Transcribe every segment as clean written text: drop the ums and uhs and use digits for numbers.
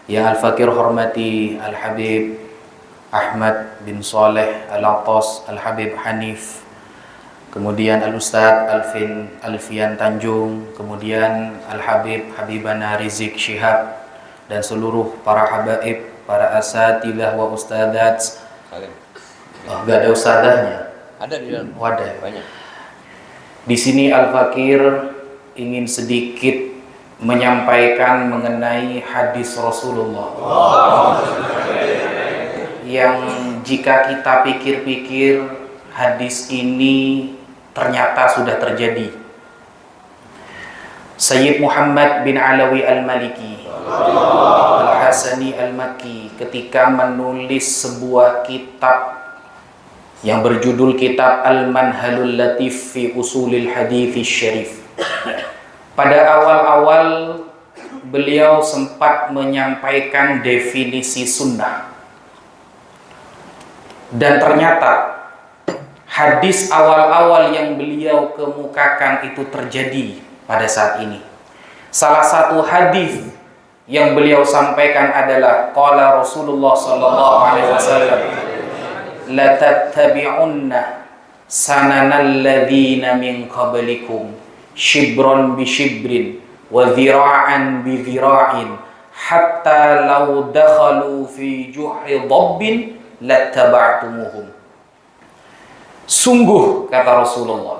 Yang Al-Fakir hormati Al-Habib Ahmad bin Saleh Al-Attas Al-Habib Hanif, kemudian Al-Ustadz Alfian Tanjung, kemudian Al-Habib Habibana Rizik Syihab, dan seluruh para habaib, para asatidzah wa ustadzat. Gak ada ustadzahnya? Ada di dalam. Wadah. Banyak. Di sini Al-Fakir ingin sedikit menyampaikan mengenai hadis Rasulullah yang jika kita pikir-pikir hadis ini ternyata sudah terjadi. Sayyid Muhammad bin Alawi Al-Maliki Al-Hasani Al-Makki ketika menulis sebuah kitab yang berjudul kitab Al-Manhalul Latif fi Usulil Hadits Syarif, pada awal-awal beliau sempat menyampaikan definisi sunnah. Dan ternyata hadis awal-awal yang beliau kemukakan itu terjadi pada saat ini. Salah satu hadis yang beliau sampaikan adalah qala Rasulullah sallallahu alaihi wasallam la tattabi'unna sananal ladzina min qablikum shibron bi shibrin wa dhira'an bi dhira'in hatta law dakhalu fi juhri dhabbin lattaba'tumuhum. Sungguh, kata Rasulullah,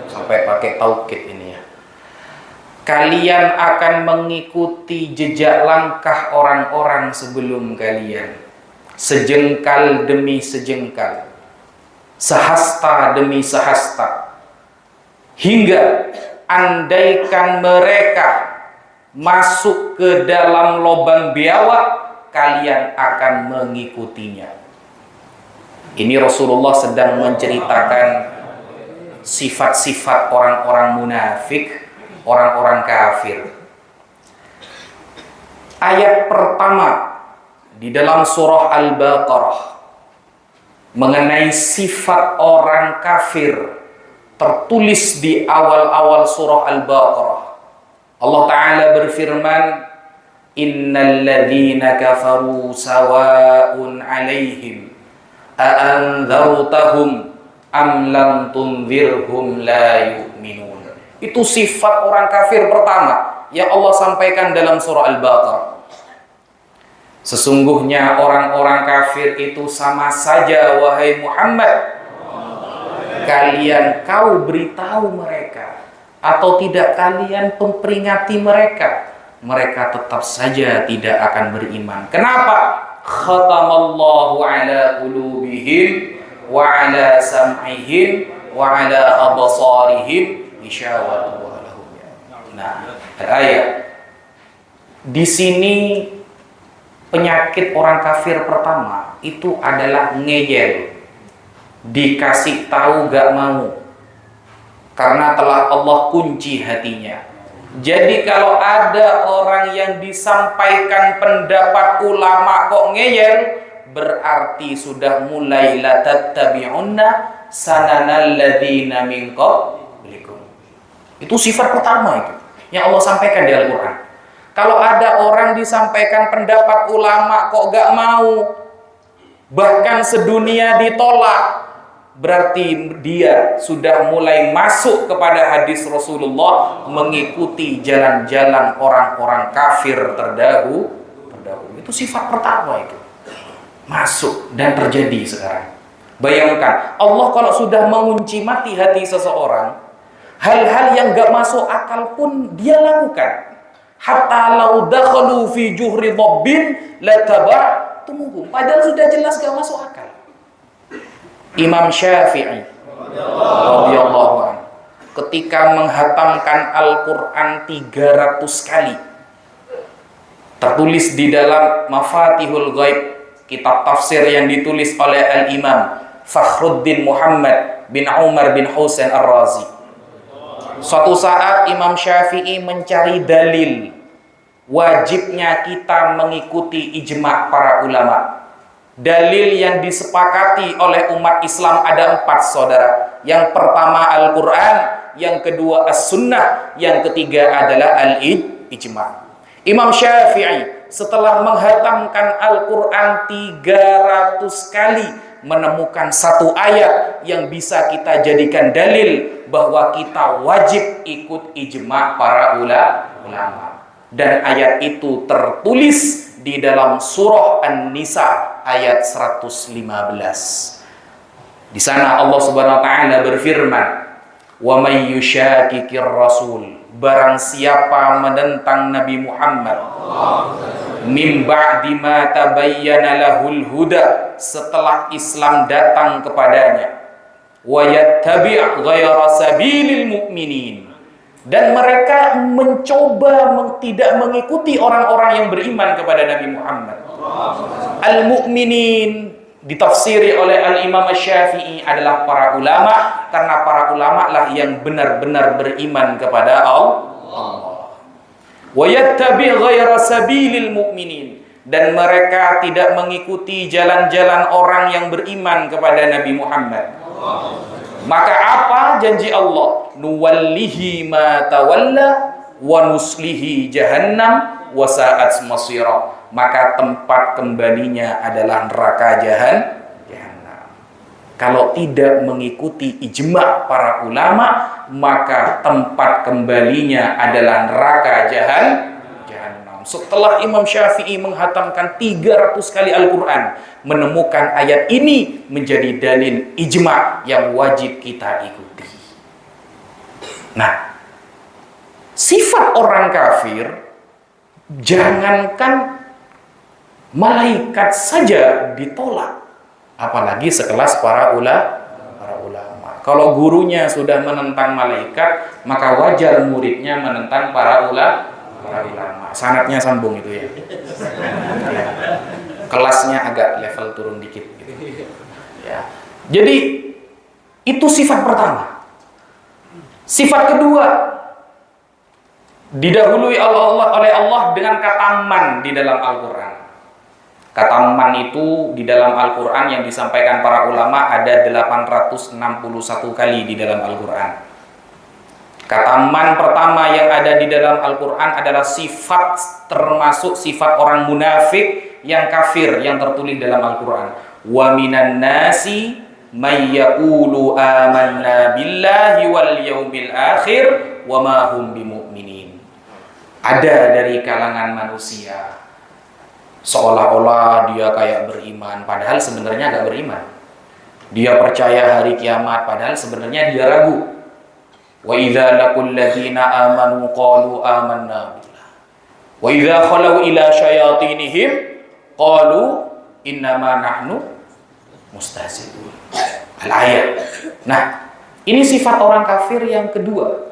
sampai pakai taukid ini ya, kalian akan mengikuti jejak langkah orang-orang sebelum kalian, sejengkal demi sejengkal, sehasta demi sehasta, hingga andaikan mereka masuk ke dalam lubang biawak, kalian akan mengikutinya. Ini Rasulullah sedang menceritakan sifat-sifat orang-orang munafik, orang-orang kafir. Ayat pertama di dalam surah Al-Baqarah mengenai sifat orang kafir tertulis di awal-awal surah Al-Baqarah. Allah Ta'ala berfirman, innal ladzina kafaru sawa'un 'alaihim a'andzartahum am lam tunzirhum la yu'minun. Itu sifat orang kafir pertama yang Allah sampaikan dalam surah Al-Baqarah. Sesungguhnya orang-orang kafir itu sama saja, wahai Muhammad, kalian kau beritahu mereka atau tidak kalian memperingati mereka, mereka tetap saja tidak akan beriman. Kenapa? Khatamallahu ala qulubihim wa ala sam'ihim wa ala absarihim gishawatun wa lahum. Nah, ayat di sini penyakit orang kafir pertama itu adalah ngeyel, dikasih tahu gak mau, karena telah Allah kunci hatinya. Jadi kalau ada orang yang disampaikan pendapat ulama kok ngeyel, berarti sudah mulai la tattabi'unna sananal ladzina min qablikum. Itu sifat pertama itu yang Allah sampaikan di Al-Qur'an. Kalau ada orang disampaikan pendapat ulama kok gak mau, bahkan sedunia ditolak, berarti dia sudah mulai masuk kepada hadis Rasulullah, mengikuti jalan-jalan orang-orang kafir terdahulu. Itu sifat pertama itu masuk dan terjadi sekarang. Bayangkan, Allah kalau sudah mengunci mati hati seseorang, hal-hal yang gak masuk akal pun dia lakukan. Hatta law dakhalu fi juhri dhabbin lattaba'tumuhum, padahal sudah jelas gak masuk akal. Imam Syafi'i radhiyallahu anhu ketika menghatamkan Al-Qur'an 300 kali, tertulis di dalam Mafatihul Ghaib, kitab tafsir yang ditulis oleh Al-Imam Fakhruddin Muhammad bin Umar bin Husain Ar-Razi. Suatu saat Imam Syafi'i mencari dalil wajibnya kita mengikuti ijma' para ulama. Dalil yang disepakati oleh umat Islam ada 4, saudara. Yang pertama Al-Quran, yang kedua As-Sunnah, yang ketiga adalah Al-Ijma'. Imam Syafi'i setelah menghatamkan Al-Quran 300 kali menemukan satu ayat yang bisa kita jadikan dalil bahwa kita wajib ikut ijma' para ulama. Dan ayat itu tertulis di dalam surah An-Nisa ayat 115. Di sana Allah Subhanahu wa taala berfirman, "Wa may yushaqiqir rasul," barang siapa menentang Nabi Muhammad min ba'di ma tabayyana lahul huda, setelah Islam datang kepadanya, wa yattabi' ghayra sabilil mu'minin, dan mereka mencoba tidak mengikuti orang-orang yang beriman kepada Nabi Muhammad. Al-mu'minin ditafsiri oleh Al-Imam Syafi'i adalah para ulama, karena para ulama lah yang benar-benar beriman kepada Allah. Wa yattabi' ghayra sabilil mu'minin, dan mereka tidak mengikuti jalan-jalan orang yang beriman kepada Nabi Muhammad. Maka apa janji Allah? Nuwallihi ma tawalla wa nuslihi jahannam wa sa'at masira. Maka tempat kembalinya adalah neraka jahannam. Kalau tidak mengikuti ijma' para ulama, maka tempat kembalinya adalah neraka jahannam. Setelah Imam Syafi'i menghatamkan 300 kali Al-Quran, menemukan ayat ini menjadi dalil ijma' yang wajib kita ikuti. Nah, sifat orang kafir, jangankan malaikat saja ditolak, apalagi sekelas para ulama. Kalau gurunya sudah menentang malaikat, maka wajar muridnya menentang para ulama. Sanadnya sambung itu ya. Kelasnya agak level turun dikit gitu. Ya. Jadi itu sifat pertama. Sifat kedua, didahului oleh Allah dengan kata man di dalam Al-Quran. Kata man itu di dalam Al-Quran yang disampaikan para ulama ada 861 kali di dalam Al-Quran. Kata man pertama yang ada di dalam Al-Quran adalah sifat, termasuk sifat orang munafik yang kafir yang tertulis dalam Al-Quran. Wa minan nasi may yaqulu amanna billahi wal yaumil akhir wa ma hum bimu'minin. Ada dari kalangan manusia seolah-olah dia kayak beriman, padahal sebenarnya nggak beriman. Dia percaya hari kiamat, padahal sebenarnya dia ragu. Wa idza laqul ladzina amanu qalu amanna billah wa idza khalu ila syayatinihim qalu innama nahnu mustahzi'un. Al-ayat. Nah, ini sifat orang kafir yang kedua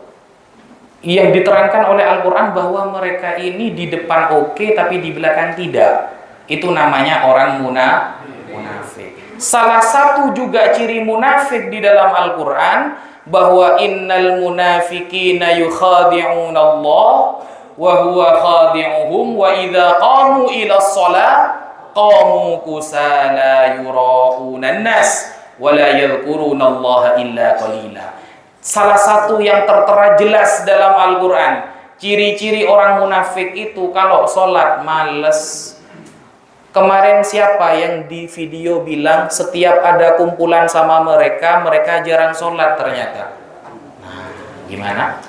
yang diterangkan oleh Al-Quran, bahwa mereka ini di depan oke, tapi di belakang tidak. Itu namanya orang munafik. Salah satu juga ciri munafik di dalam Al-Quran, bahwa innal munafiqina yukhadi'una Allah wa huwa khadi'uhum wa idza qamu ila shalah qamu kusala yura'una an-nas wa la yadhkuruna Allah illa qalila. Salah satu yang tertera jelas dalam Al-Quran, ciri-ciri orang munafik itu kalau sholat males. Kemarin siapa yang di video bilang setiap ada kumpulan sama mereka jarang sholat ternyata. Nah, gimana?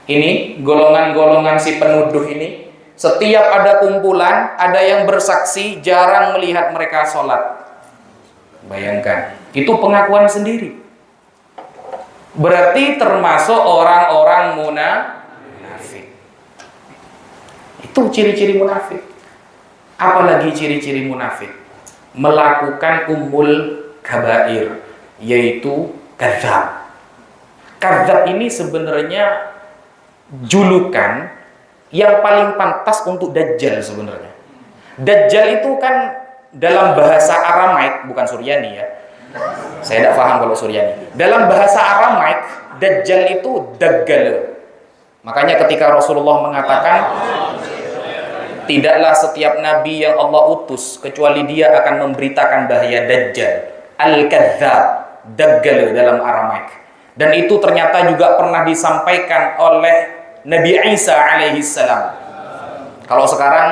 Ini golongan-golongan si penuduh ini, setiap ada kumpulan, ada yang bersaksi, jarang melihat mereka sholat. Bayangkan, itu pengakuan sendiri. Berarti termasuk orang-orang munafik. Itu ciri-ciri munafik. Apalagi ciri-ciri munafik? Melakukan ummul kabair, yaitu kadzab. Kadzab ini sebenarnya julukan yang paling pantas untuk Dajjal sebenarnya. Dajjal itu kan dalam bahasa Aramaik, bukan Suryani ya. Saya tidak paham kalau Suryani. Dalam bahasa Aramaik, Dajjal itu daggal. Makanya ketika Rasulullah mengatakan, tidaklah setiap nabi yang Allah utus kecuali dia akan memberitakan bahaya Dajjal. Al-Kadzab, daggal dalam Aramaik. Dan itu ternyata juga pernah disampaikan oleh Nabi Isa alaihissalam. Kalau sekarang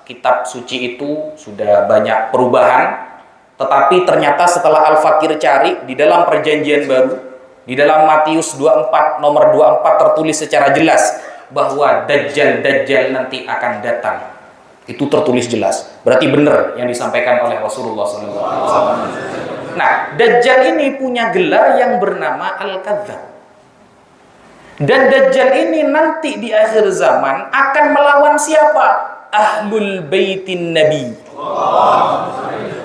kitab suci itu sudah banyak perubahan, tetapi ternyata setelah Al-Fakir cari di dalam perjanjian baru, di dalam Matius 24 nomor 24 tertulis secara jelas bahwa Dajjal nanti akan datang. Itu tertulis jelas. Berarti benar yang disampaikan oleh Rasulullah SAW. Nah, Dajjal ini punya gelar yang bernama Al-Kadzdzab. Dan Dajjal ini nanti di akhir zaman akan melawan siapa? Ahlul Baitin Nabi.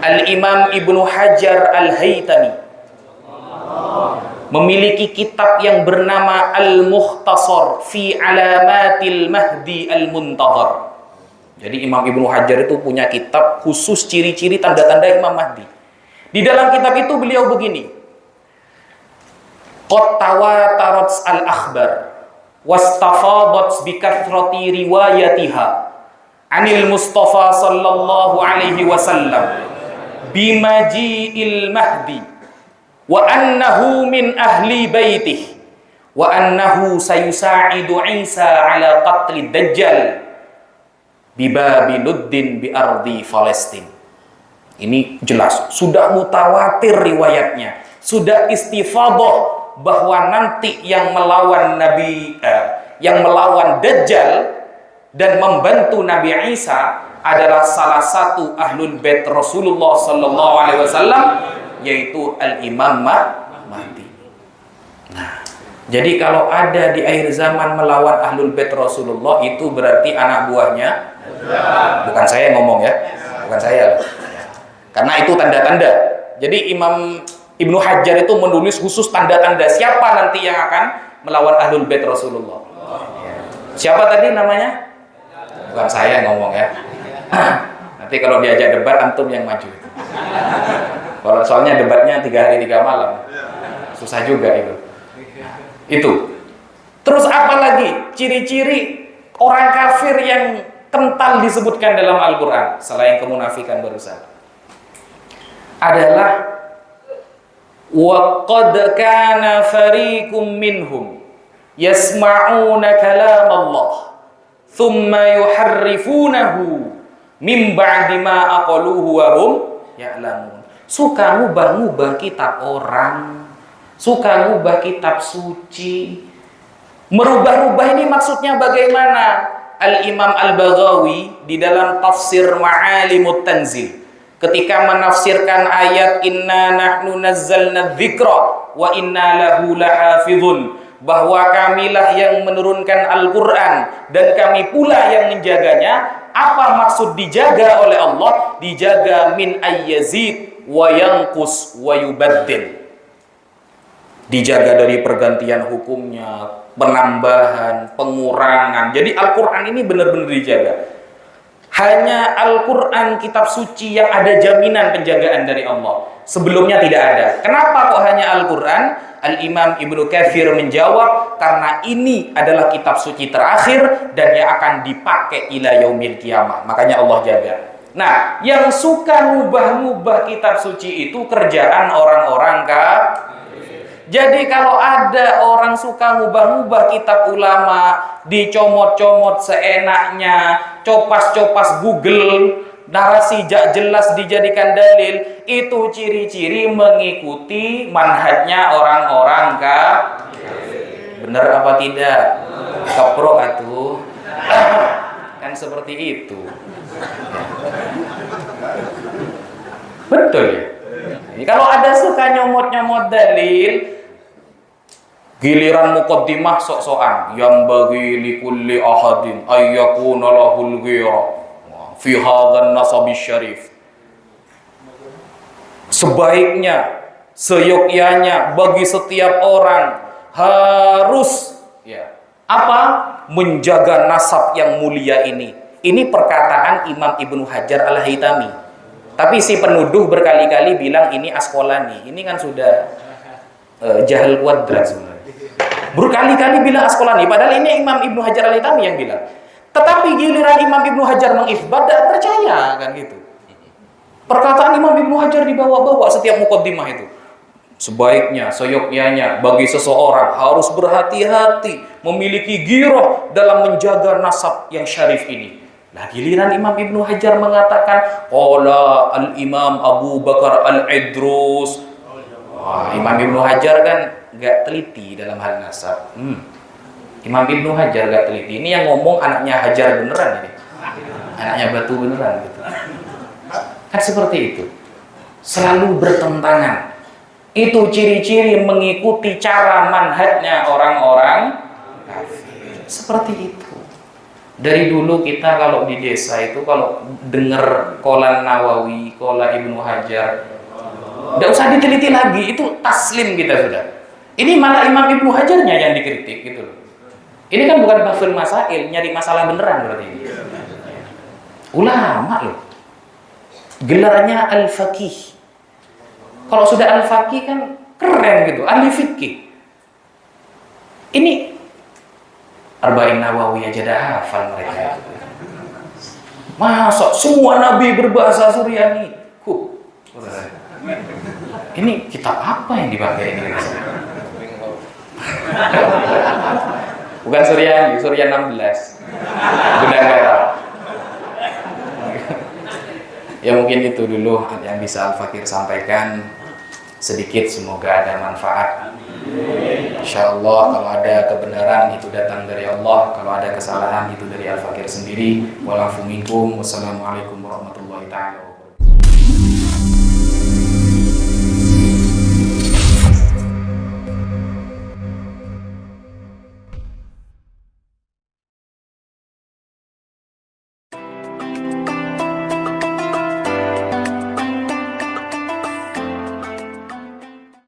Al-Imam Ibnu Hajar Al-Haytami memiliki kitab yang bernama Al-Mukhtasar fi Alamatil Mahdi Al-Muntazar. Jadi Imam Ibnu Hajar itu punya kitab khusus ciri-ciri tanda-tanda Imam Mahdi. Di dalam kitab itu beliau begini: qad tawatarat al-akhbar wastafadat bi kathrati riwayatiha anil Mustafa sallallahu alaihi wasallam bimaji'il mahdi wa annahu min ahli baitih wa annahu sayusa'idu Isa ala qatli dajjal bibabiluddin bi ardi Palestin. Ini jelas, sudah mutawatir riwayatnya, sudah istifadah bahwa nanti yang melawan yang melawan Dajjal dan membantu Nabi Isa adalah salah satu ahlul bait Rasulullah sallallahu alaihi wasallam, yaitu Al-Imam Mahdi. Nah, jadi kalau ada di akhir zaman melawan ahlul bait Rasulullah, itu berarti anak buahnya, bukan saya yang ngomong ya, bukan saya loh. Karena itu tanda-tanda. Jadi Imam Ibnu Hajar itu menulis khusus tanda-tanda siapa nanti yang akan melawan ahlul bait Rasulullah. Siapa tadi namanya? Bukan saya yang ngomong ya. Nanti kalau diajak debat antum yang maju. Kalau soalnya debatnya 3 hari 3 malam, susah juga itu. Itu. Terus apa lagi ciri-ciri orang kafir yang kental disebutkan dalam Al-Quran selain kemunafikan barusan? Adalah wa qad kana fariqum minhum yasma'una kalam Allah thumma yuharrifunahu min ba'di ma aqaluhu wa hum ya'lamun. Suka ngubah-ngubah kitab orang, suka ngubah kitab suci. Merubah-rubah ini maksudnya bagaimana? Al-Imam Al-Baghawi di dalam tafsir Ma'alimut Tanzil ketika menafsirkan ayat inna nahnu nazzalna dzikra wa inna lahu lahafizun, bahwa kamilah yang menurunkan Al-Quran dan kami pula yang menjaganya. Apa maksud dijaga oleh Allah? Dijaga min ayyazid wa yanqus wa yubaddil. Dijaga dari pergantian hukumnya, penambahan, pengurangan. Jadi Al-Quran ini benar-benar dijaga. Hanya Al-Quran kitab suci yang ada jaminan penjagaan dari Allah. Sebelumnya tidak ada. Kenapa kok hanya Al-Quran? Al-Imam Ibnu Katsir menjawab, karena ini adalah kitab suci terakhir dan yang akan dipakai ila yaumil qiyamah. Makanya Allah jaga. Nah, yang suka ngubah-ngubah kitab suci itu kerjaan orang-orang kafir. Jadi kalau ada orang suka ngubah-ngubah kitab ulama, dicomot-comot seenaknya, copas-copas Google, narasi jak jelas dijadikan dalil, itu ciri-ciri mengikuti manhajnya orang-orang kafir. Benar apa tidak? Keprok atuh. Kan seperti itu. Betul ya? Jadi, kalau ada suka nyomot-nyomot dalil, giliran muqaddimah sok-sokan, yang bagi likulli ahadin ayyakuna lahul ghira fi hadzal nasabis syarif. Sebaiknya, seyogyanya bagi setiap orang harus menjaga nasab yang mulia ini. Ini perkataan Imam Ibnu Hajar Al-Haytami. Tapi si penuduh berkali-kali bilang ini Asqalani. Ini kan sudah jahil kuadrat sebenarnya. Berkali-kali bilang Asqalani, padahal ini Imam Ibnu Hajar Al-Haytami yang bilang. Tetapi giliran Imam Ibnu Hajar mengifbat, tidak percaya kan gitu. Perkataan Imam Ibnu Hajar dibawa-bawa setiap muqaddimah itu. Sebaiknya, seyogyanya bagi seseorang harus berhati-hati, memiliki ghirah dalam menjaga nasab yang syarif ini. Nah, giliran Imam Ibnu Hajar mengatakan qala al-Imam Abu Bakar al-Idrus. Wah, Imam Ibnu Hajar kan nggak teliti dalam hal nasab. Imam Ibnu Hajar nggak teliti. Ini yang ngomong anaknya Hajar beneran ini. Anaknya Batu beneran gitu. Kan seperti itu. Selalu bertentangan. Itu ciri-ciri mengikuti cara manhajnya orang-orang kafir. Seperti itu. Dari dulu kita kalau di desa itu kalau dengar Qolan Nawawi, Qola Ibnu Hajar, tidak usah diteliti lagi, itu taslim kita sudah. Ini malah Imam Ibnu Hajarnya yang dikritik gitu loh. Ini kan bukan bahsul masail, nyari masalah beneran berarti ini. Ulama loh. Gelarnya al-faqih. Kalau sudah al-faqih kan keren gitu, ahli fikih. Ini Arba'in Nawawi aja dah hafal mereka itu. Masa semua nabi berbahasa Suryani? Ini kitab apa yang dipakai ini? Bukan Suryani, Surya 16. Gunagara. Ya mungkin itu dulu yang bisa Al-Fakir sampaikan sedikit, semoga ada manfaat. Insyaallah kalau ada kebenaran itu datang dari Allah, kalau ada kesalahan itu dari Al-Fakir sendiri. Walafu minkum. Wassalamualaikum warahmatullahi taala.